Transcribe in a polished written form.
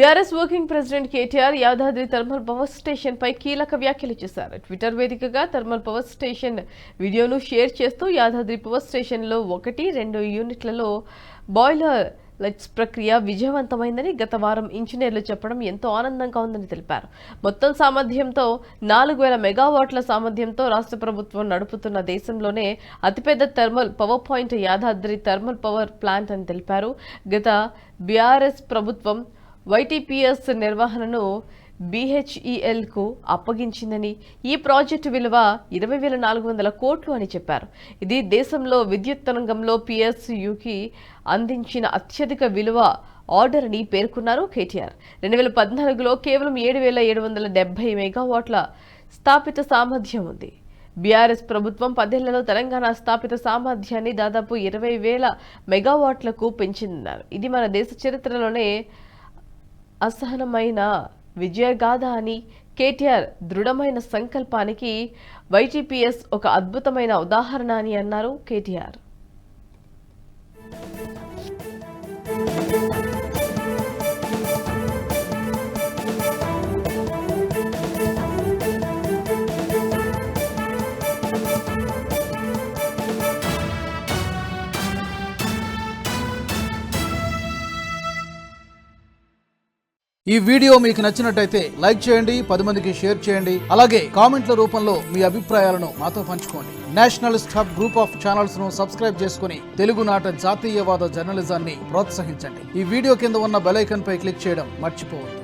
BRS working president KTR Yadadri thermal power station పై కీలక వ్యాఖ్యలు చేశారు. ట్విట్టర్ వేదికగా థర్మల్ పవర్ స్టేషన్ వీడియోను షేర్ చేస్తూ యాదాద్రి పవర్ స్టేషన్లో 1-2 యూనిట్లలో బాయిలర్ లైట్స్ ప్రక్రియ విజయవంతమైందని గత వారం ఇంజనీర్లు చెప్పడం ఎంతో ఆనందంగా ఉందని తెలిపారు. మొత్తం సామర్థ్యంతో 4000 మెగావాట్ల సామర్థ్యంతో రాష్ట్ర ప్రభుత్వం నడుపుతున్న దేశంలోనే అతిపెద్ద thermal power point Yadadri thermal power plant అని తెలిపారు. గత బీఆర్ఎస్ ప్రభుత్వం YTPS నిర్వహణను BHELకు అప్పగించిందని, ఈ ప్రాజెక్టు విలువ 20,400 కోట్లు అని చెప్పారు. ఇది దేశంలో విద్యుత్ రంగంలో PSUకి అందించిన అత్యధిక విలువ ఆర్డర్ అని పేర్కొన్నారు కేటీఆర్. 2014లో కేవలం 7,770 మెగావాట్ల స్థాపిత సామర్థ్యం ఉంది. బీఆర్ఎస్ ప్రభుత్వం 10 ఏళ్లలో తెలంగాణ స్థాపిత సామర్థ్యాన్ని దాదాపు 20,000 మెగావాట్లకు పెంచిందన్నారు. ఇది మన దేశ చరిత్రలోనే అసహనమైన విజయగాథ అని, కేటీఆర్ దృఢమైన సంకల్పానికి YTPS ఒక అద్భుతమైన ఉదాహరణ అని అన్నారు కేటీఆర్. ఈ వీడియో మీకు నచ్చినట్టయితే లైక్ చేయండి, 10 మందికి షేర్ చేయండి. అలాగే కామెంట్ల రూపంలో మీ అభిప్రాయాలను మాతో పంచుకోండి. Nationalist hub group of channels ను సబ్స్క్రైబ్ చేసుకుని తెలుగునాట జాతీయవాద జర్నలిజాన్ని ప్రోత్సహించండి. ఈ వీడియో కింద ఉన్న బెల్ ఐకాన్ పై క్లిక్ చేయడం మర్చిపోవద్దు.